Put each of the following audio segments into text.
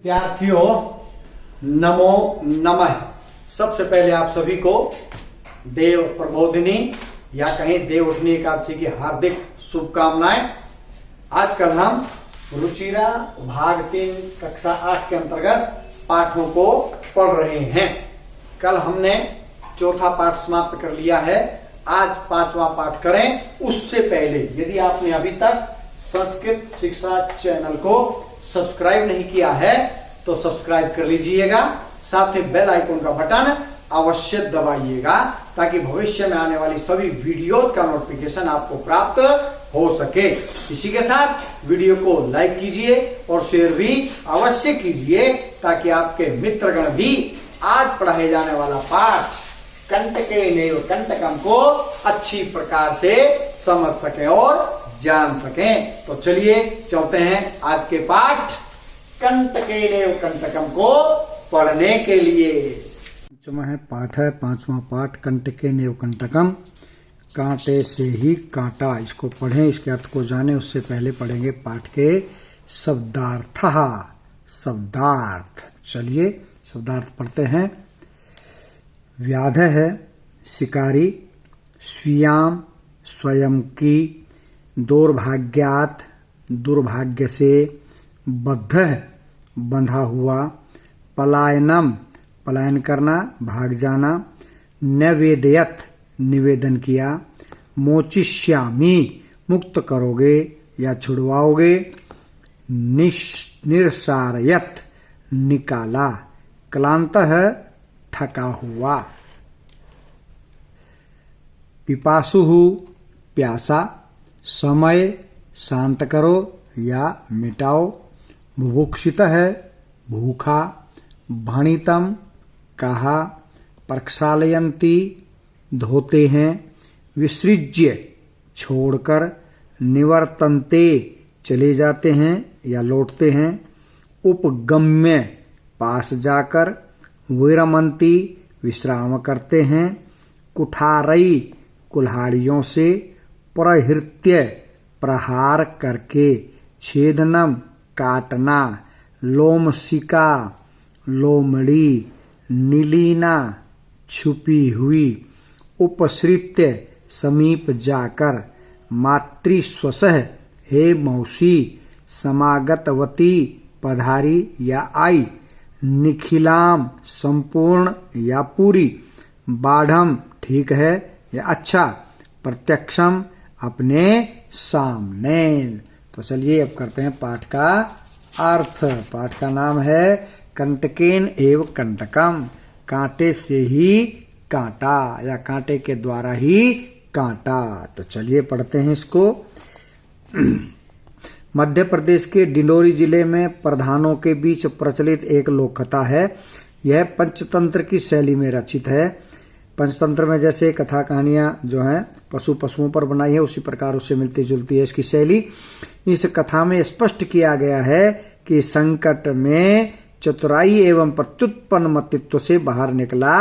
विद्यार्थियों नमो नमः। सबसे पहले आप सभी को देव प्रबोधिनी या कहीं देव उठनी एकादशी की हार्दिक शुभकामनाएं। आजकल हम रुचिरा भाग 3 कक्षा 8 के अंतर्गत पाठों को पढ़ रहे हैं। कल हमने चौथा पाठ समाप्त कर लिया है, आज 5वां पाठ करें। उससे पहले यदि आपने अभी तक संस्कृत शिक्षा चैनल को सब्सक्राइब नहीं किया है तो सब्सक्राइब कर लीजिएगा, साथ में बेल आइकन का बटन अवश्य दबाइएगा ताकि भविष्य में आने वाली सभी वीडियो का नोटिफिकेशन आपको प्राप्त हो सके। इसी के साथ वीडियो को लाइक कीजिए और शेयर भी अवश्य कीजिए ताकि आपके मित्रगण भी आज पढ़ाए जाने वाला पाठ कंटकेनैव कंटकम को अच्छी प्रकार से समझ सके और जान सकें। तो चलिए चलते हैं आज के पाठ कंटकेनैव कंटकम को पढ़ने के लिए। पाठ है 5वां पाठ कंटकेनैव कंटकम, कांटे से ही कांटा। इसको पढ़ें, इसके अर्थ को जानें। उससे पहले पढ़ेंगे पाठ के शब्दार्थ। शब्दार्थ, चलिए शब्दार्थ पढ़ते हैं। व्याध है शिकारी, स्वीयाम स्वयं की, दुर्भाग्यात दुर्भाग्य से, बद्ध बंधा हुआ, पलायनम पलायन करना भाग जाना, नवेदयत निवेदन किया, मोचिष्यामि मुक्त करोगे या छुड़वाओगे, निरसारयत निकाला, क्लांत है थका हुआ, पिपासुहु प्यासा, समय शांत करो या मिटाओ, बुभुक्षित है भूखा, भणितम कहा, प्रक्षालयन्ति धोते हैं, विसृज्य छोड़कर, निवर्तन्ते चले जाते हैं या लौटते हैं, उपगम्य पास जाकर, विरमन्ति विश्राम करते हैं, कुठारई कुल्हाड़ियों से, प्रहृत्य प्रहार करके, छेदनम काटना, लोमशिका लोमड़ी, नीलीना छुपी हुई, उपसृत्य समीप जाकर, मातृस्वसह हे मौसी, समागतवती पधारी या आई, निखिलाम संपूर्ण या पूरी, बाढ़म ठीक है या अच्छा, प्रत्यक्षम अपने सामने। तो चलिए अब करते हैं पाठ का अर्थ। पाठ का नाम है कंटकेनैव कंटकम, कांटे से ही कांटा या कांटे के द्वारा ही कांटा। तो चलिए पढ़ते हैं इसको। मध्य प्रदेश के डिंडोरी जिले में प्रधानों के बीच प्रचलित एक लोक कथा है। यह पंचतंत्र की शैली में रचित है। पंचतंत्र में जैसे कथा कहानियां जो हैं पशुओं पर बनाई है, उसी प्रकार उससे मिलती जुलती है इसकी शैली। इस कथा में स्पष्ट किया गया है कि संकट में चतुराई एवं प्रत्युत्पन्न मतित्व से बाहर निकला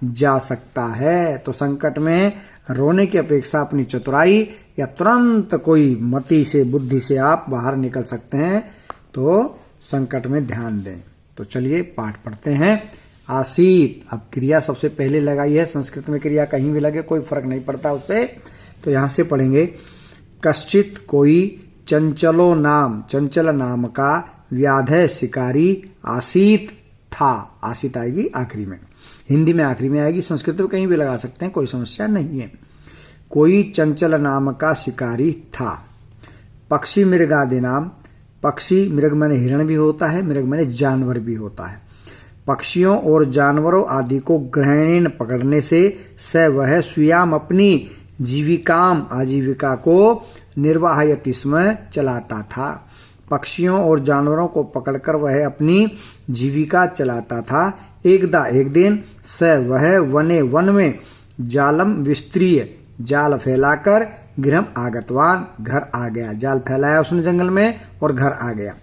जा सकता है। तो संकट में रोने की अपेक्षा अपनी चतुराई या तुरंत कोई मति से बुद्धि से आप बाहर निकल सकते हैं। तो संकट में ध्यान दें। तो चलिए पाठ पढ़ते हैं। आसीत, अब क्रिया सबसे पहले लगाई है। संस्कृत में क्रिया कहीं भी लगे कोई फर्क नहीं पड़ता उससे। तो यहां से पढ़ेंगे। कश्चित कोई, चंचलो नाम चंचल नाम का, व्याधय शिकारी, आसीत था। आसीत आएगी आखिरी में, हिंदी में आखिरी में आएगी, संस्कृत में कहीं भी लगा सकते हैं, कोई समस्या नहीं है। कोई चंचल नाम का शिकारी था। पक्षी मृगादि नाम, पक्षी मृग माने हिरण भी होता है, मृग माने जानवर भी होता है। पक्षियों और जानवरों आदि को ग्रहणीन पकड़ने से स वह स्वयं अपनी जीविकाम आजीविका को निर्वाहयति स्म चलाता था। पक्षियों और जानवरों को पकड़कर वह अपनी जीविका चलाता था। एकदा एक दिन स वह वने वन में जालम विस्त्रीय जाल फैलाकर गृहम आगतवान घर आ गया। जाल फैलाया उसने जंगल में और घर आ गया।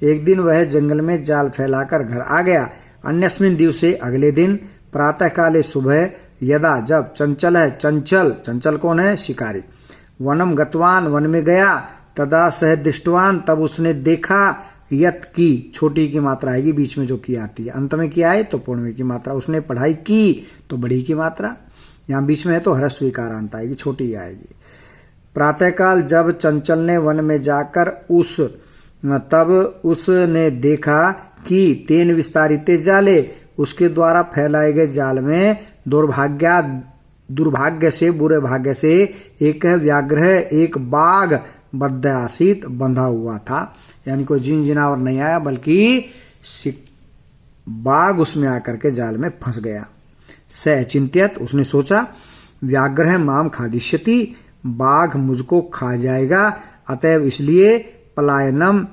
एक दिन वह जंगल में जाल फैलाकर घर आ गया। अन्यस्मिन दिवसे अगले दिन प्रातः काले सुबह, यदा जब, चंचल है चंचल, चंचल कौन है शिकारी, वनम गतवान वन में गया, तदा सह दृष्टवान तब उसने देखा, यत की छोटी की मात्रा आएगी, बीच में जो की आती है, अंत में किया है तो पूर्ण की मात्रा, उसने पढ़ाई की तो बड़ी की मात्रा, यहाँ बीच में है तो ह्रस्व विकारांत आएगी, छोटी आएगी। प्रातःकाल जब चंचल ने वन में जाकर तब उसने देखा कि तेन विस्तारिते जाले, उसके द्वारा फैलाए गए जाल में दुर्भाग्य से, बुरे भाग्य से एक व्याघ्र, एक बाघ बद्ध आसीत, बंधा हुआ था। यानी कोई जिन जिनावर नहीं आया बल्कि बाघ उसमें आकर के जाल में फंस गया। स चिंतित, उसने सोचा, व्याघ्र माम खादिष्यति, बाघ मुझको खा जाएगा, अतएव इसलिए पलायनम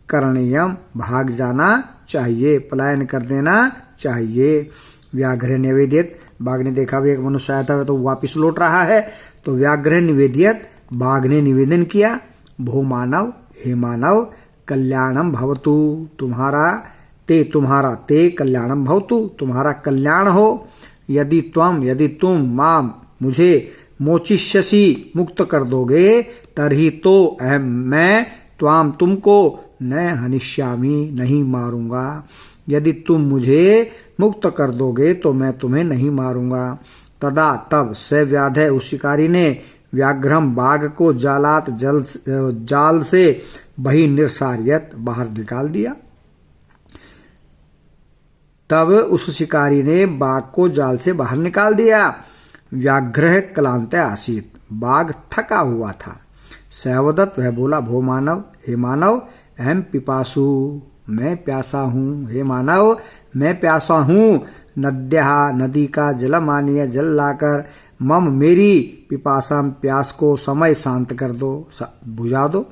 करणीयम, भाग जाना चाहिए, पलायन कर देना चाहिए। व्याघ्र निवेदित, बाघ ने देखा भी एक मनुष्य आया था तो वापिस लौट रहा है, तो व्याघ्र निवेदित, बाघ ने निवेदन किया, भो मानव, हे मानव, कल्याणम भवतु, तुम्हारा ते कल्याणम भवतु, तुम्हारा कल्याण हो। यदि तुम माम मुझे मोचिष्यसि, मुक्त कर दोगे, तरही तो अहम मैं त्वाम तुमको न हनिष्यामि, नहीं मारूंगा। यदि तुम मुझे मुक्त कर दोगे तो मैं तुम्हें नहीं मारूंगा। तदा तब स व्याधय, उस शिकारी ने व्याघ्रम बाघ को जालात जाल से बही निर्सार्यत, बाहर निकाल दिया। तब उस शिकारी ने बाघ को जाल से बाहर निकाल दिया। व्याघ्र क्लांत आसीत, बाघ थका हुआ था। सैवदत्त, वह बोला, भो मानव, हे मानव, अहम पिपासु, मैं प्यासा हूँ, हे मानव मैं प्यासा हूँ। नद्या, नदी का जलमानीय, जल लाकर, मम मेरी पिपासाम, प्यास को समय शांत कर दो, बुझा दो।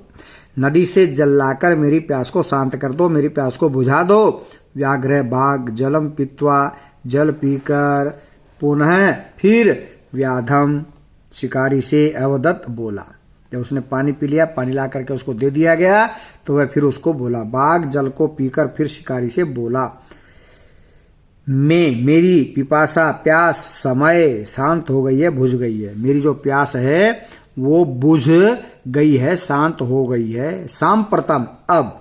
नदी से जल लाकर मेरी प्यास को शांत कर दो, मेरी प्यास को बुझा दो। व्याघ्र बाघ जलम पीत्वा, जल पीकर पुनः फिर व्याधम, शिकारी से अवदत्त बोला। जब उसने पानी पी लिया, पानी ला करके उसको दे दिया गया तो वह फिर उसको बोला। बाघ जल को पीकर फिर शिकारी से बोला, मेरी पिपासा, प्यास समय शांत हो गई है, बुझ गई है। मेरी जो प्यास है वो बुझ गई है, शांत हो गई है। सांप्रतम, अब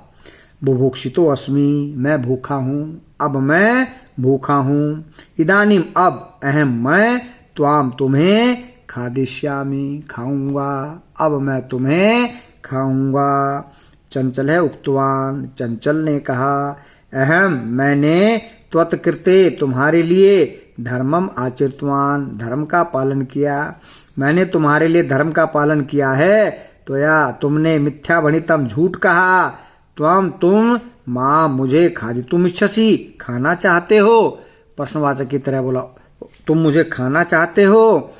बुभुक्षितो अस्मि, मैं भूखा हूं, अब मैं भूखा हूं। इदानीम, अब, अहम मैं, त्वाम तुम्हें, खादिष्यामि, खाऊंगा, अब मैं तुम्हें खाऊंगा। चंचल है उक्तवान, चंचल ने कहा, अहम मैंने, त्वत्कृते तुम्हारे लिए, धर्मम आचरितवान, धर्म का पालन किया, मैंने तुम्हारे लिए धर्म का पालन किया है। तो या तुमने मिथ्या भणितम, झूठ कहा, तुम माँ मुझे खादी, तुम इच्छसी, खाना चाहते हो। प्रश्नवाचक की तरह बोला, तुम मुझे खाना चाहते हो।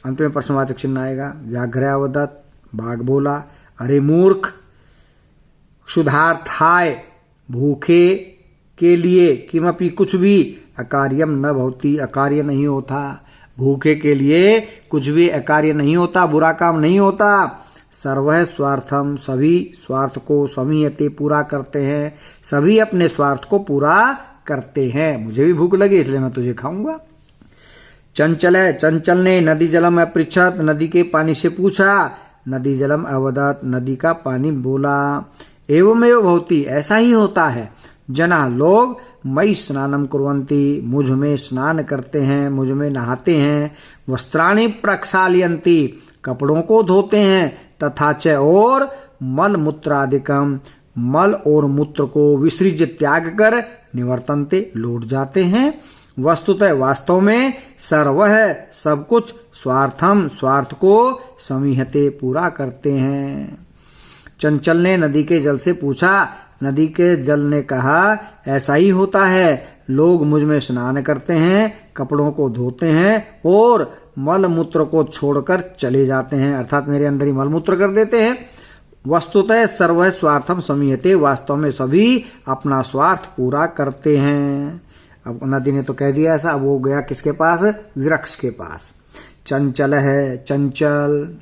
अंत में प्रश्नवाचक चिन्ह आएगा। व्याघ्रावदत्त, बाघ बोला, अरे मूर्ख, क्षुधार्थाय, भूखे के लिए, किमपि कुछ भी, अकार्यम न भवति, अकार्य नहीं होता। भूखे के लिए कुछ भी अकार्य नहीं होता, बुरा काम नहीं होता। सर्वः स्वार्थम, सभी स्वार्थ को, समीयते पूरा करते हैं, सभी अपने स्वार्थ को पूरा करते हैं। मुझे भी भूख लगी इसलिए मैं तुझे खाऊंगा। चंचल है, चंचल ने नदी जलम अपृच्छत, नदी के पानी से पूछा। नदी जलम अवदत, नदी का पानी बोला, एवमेव भवति, ऐसा ही होता है। जना, लोग, मई स्नानम कुर्वन्ति, मुझ में स्नान करते हैं, मुझ में नहाते हैं। वस्त्राणि प्रक्षालयन्ति, कपड़ों को धोते हैं। तथा च, और मल मूत्रादिकम, मल और मूत्र को विसृज्य त्याग कर निवर्तन्ते, लौट जाते हैं। वस्तुतः, वास्तव में, सर्व है, सब कुछ, स्वार्थम, स्वार्थ को, समीहते, पूरा करते हैं। चंचल ने नदी के जल से पूछा। नदी के जल ने कहा, ऐसा ही होता है। लोग मुझ में स्नान करते हैं, कपड़ों को धोते हैं और मल मूत्र को छोड़कर चले जाते हैं, अर्थात मेरे अंदर ही मल मूत्र कर देते हैं। वस्तुतः सर्व स्वार्थम समीयते, वास्तव में सभी अपना स्वार्थ पूरा करते हैं। अब नदी ने तो कह दिया ऐसा, अब वो गया किसके पास? वृक्ष के पास। चंचल है, चंचल,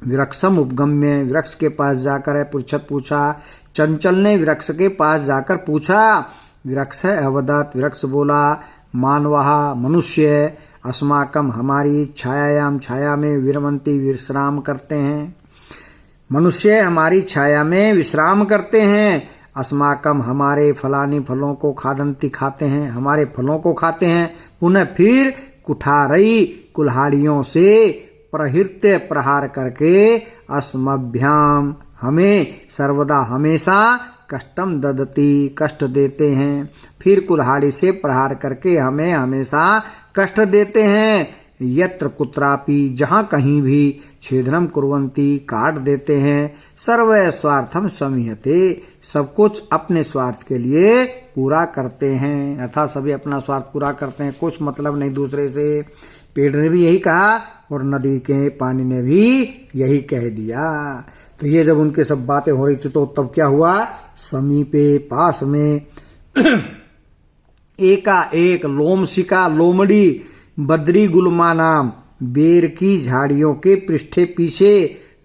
वृक्षम उपगम्य, वृक्ष के पास जाकर है पूछा। चंचल ने वृक्ष के पास जाकर पूछा। वृक्ष है अवदत, वृक्ष बोला, मानवहा, मनुष्य, अस्माकम, हमारी, छायायाम, छाया में, विरमंती, विश्राम करते हैं। मनुष्य हमारी छाया में विश्राम करते हैं। अस्माकम हमारे फलानी फलों को खादंती खाते हैं, हमारे फलों को खाते हैं। पुनः फिर कुठारई कुल्हाड़ियों से प्रहृत्य प्रहार करके अस्मभ्याम हमें सर्वदा हमेशा कष्टम ददती कष्ट देते हैं। फिर कुल्हाड़ी से प्रहार करके हमें हमेशा कष्ट देते हैं। यत्र कुत्रापि जहाँ कहीं भी छेदनम कुर्वन्ति काट देते हैं। सर्व स्वार्थम समीहते सब कुछ अपने स्वार्थ के लिए पूरा करते हैं, अर्थात सभी अपना स्वार्थ पूरा करते हैं, कुछ मतलब नहीं दूसरे से। पेड़ ने भी यही कहा और नदी के पानी ने भी यही कह दिया। तो ये जब उनके सब बातें हो रही थी तो तब क्या हुआ, समीपे पास में एकाएक लोमशिका लोमड़ी बद्री गुलमा नाम बेर की झाड़ियों के पृष्ठे पीछे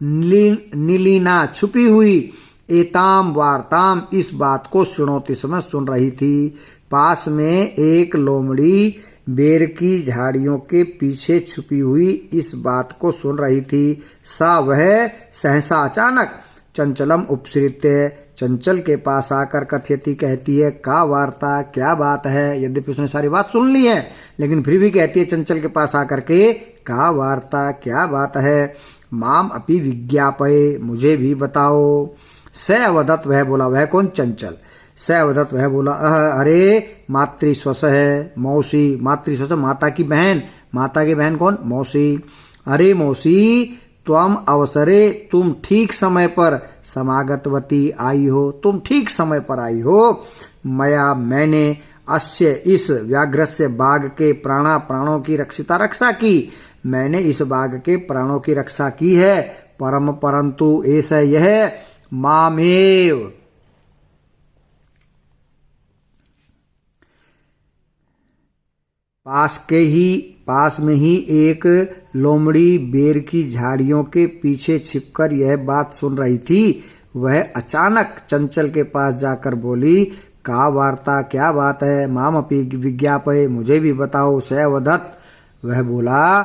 नीलिना छुपी हुई एताम वार्ताम इस बात को सुनोते समय सुन रही थी। पास में एक लोमड़ी बेर की झाड़ियों के पीछे छुपी हुई इस बात को सुन रही थी। सा वह सहसा अचानक चंचलम उपसृत्य चंचल के पास आकर कथयति कहती है, का वार्ता क्या बात है। यद्यपि उसने सारी बात सुन ली है लेकिन फिर भी कहती है चंचल के पास आकर के, का वार्ता क्या बात है। माम अपि विज्ञापय मुझे भी बताओ। स अवदत वह बोला, वह कौन, चंचल। स अवदत वह बोला, अरे मातृस्वस है, मौसी। मातृस्वस माता की बहन, माता की बहन कौन, मौसी। अरे मौसी त्वम अवसरे तुम ठीक समय पर समागतवती आई हो, तुम ठीक समय पर आई हो। मया मैंने अस्य इस व्याघ्रस्य बाघ के प्राणों की रक्षा की, मैंने इस बाघ के प्राणों की रक्षा की है। परम परंतु ऐसा यह मामेव पास में ही एक लोमड़ी बेर की झाड़ियों के पीछे छिपकर यह बात सुन रही थी। वह अचानक चंचल के पास जाकर बोली, का वार्ता क्या बात है। माम अपि विज्ञापय मुझे भी बताओ। सवदत वह बोला,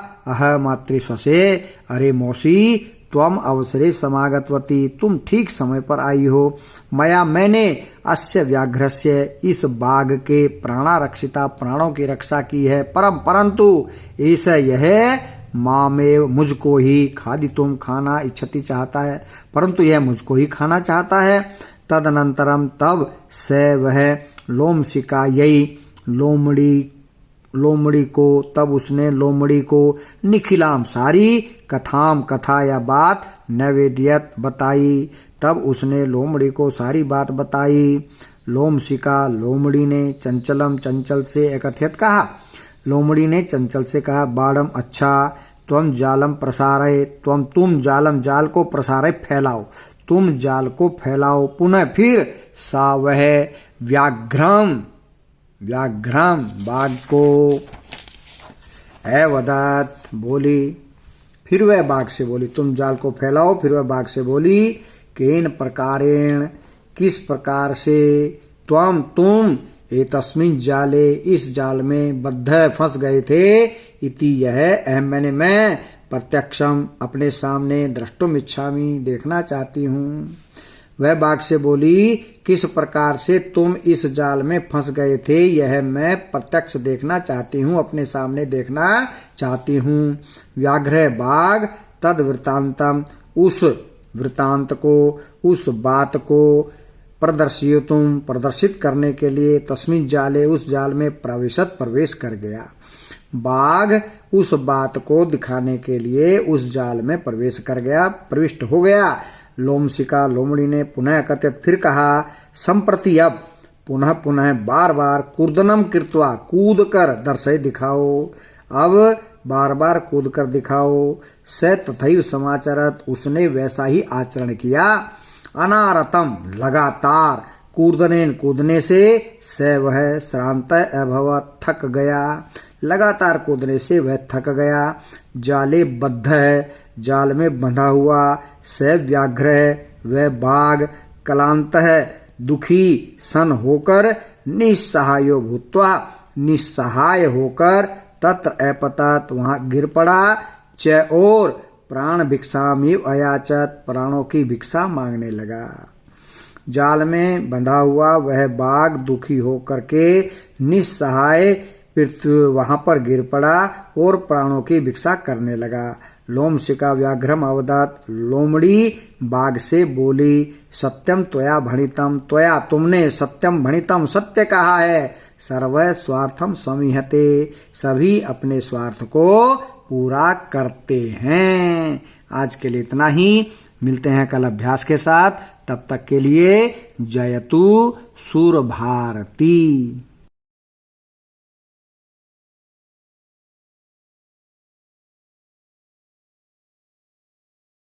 मातृस्वसे अरे मौसी त्वम अवसरे समागतवती तुम ठीक समय पर आई हो। मया मैंने अस्य व्याघ्रस्य इस बाघ के प्राणा प्राणों की रक्षा की है। परंतु ऐसा यह मामेव मुझको ही खादी तुम खाना इच्छति चाहता है, परंतु यह मुझको ही खाना चाहता है। तदनंतरम तब से वह लोमशिका यही लोमड़ी को तब उसने लोमड़ी को निखिलाम सारी कथाम कथा या बात नैवेद्यत बताई। तब उसने लोमड़ी को सारी बात बताई। लोमशिका लोमड़ी ने चंचलम चंचल से एकथ्यत कहा। लोमड़ी ने चंचल से कहा, बाड़म अच्छा त्वम जालम प्रसारय तुम जालम जाल को प्रसारय फैलाओ, तुम जाल को फैलाओ। पुनः फिर सा वह व्याघ्रम बाघ को वदत बोली। फिर वह बाघ से बोली, तुम जाल को फैलाओ। फिर वह बाघ से बोली, केन प्रकारेण किस प्रकार से, तुम एतस्मिन् जाले इस जाल में बद्ध फंस गए थे। इति यह मैं प्रत्यक्षम अपने सामने द्रष्टुम इच्छामि देखना चाहती हूँ। वह बाघ से बोली, किस प्रकार से तुम इस जाल में फंस गए थे यह मैं प्रत्यक्ष देखना चाहती हूँ, अपने सामने देखना चाहती हूँ। व्याघ्र बाघ तद वृतांतम उस वृतांत को उस बात को प्रदर्शित करने के लिए तस्मिन् जाले उस जाल में प्रवेश कर गया। बाघ उस बात को दिखाने के लिए उस जाल में प्रविष्ट हो गया। लोमशिका लोमड़ी ने पुनः कथित फिर कहा, संप्रति अब पुनः बार कूर्दनम कृत्वा कूद कर दर्शय दिखाओ, अब बार कूद कर दिखाओ। स तथैव समाचरत उसने वैसा ही आचरण किया। अनारतम लगातार कूर्दनेन कूदने से स वह श्रांत अभवत थक गया, लगातार कूदने से वह थक गया। जाले बद्ध है जाल में बंधा हुआ। स व्याघ्र वह बाघ क्लांत है दुखी सन होकर निस्सहायो भूत्वा निस्सहाय होकर तत्र अपतत वहां गिर पड़ा। च और प्राण भिक्षामिव अयाचत प्राणों की भिक्षा मांगने लगा। जाल में बंधा हुआ वह बाघ दुखी होकर के निस्सहाय वहां पर गिर पड़ा और प्राणों की भिक्षा करने लगा। लोमशिका व्याघ्रम अवदत्, लोमड़ी बाघ से बोली, सत्यम त्वया भणितम, त्वया तुमने, सत्यम भणितम सत्य कहा है, सर्व स्वार्थम समीहते, सभी अपने स्वार्थ को पूरा करते हैं। आज के लिए इतना ही, मिलते हैं कल अभ्यास के साथ, तब तक के लिए जयतु सुर भारती।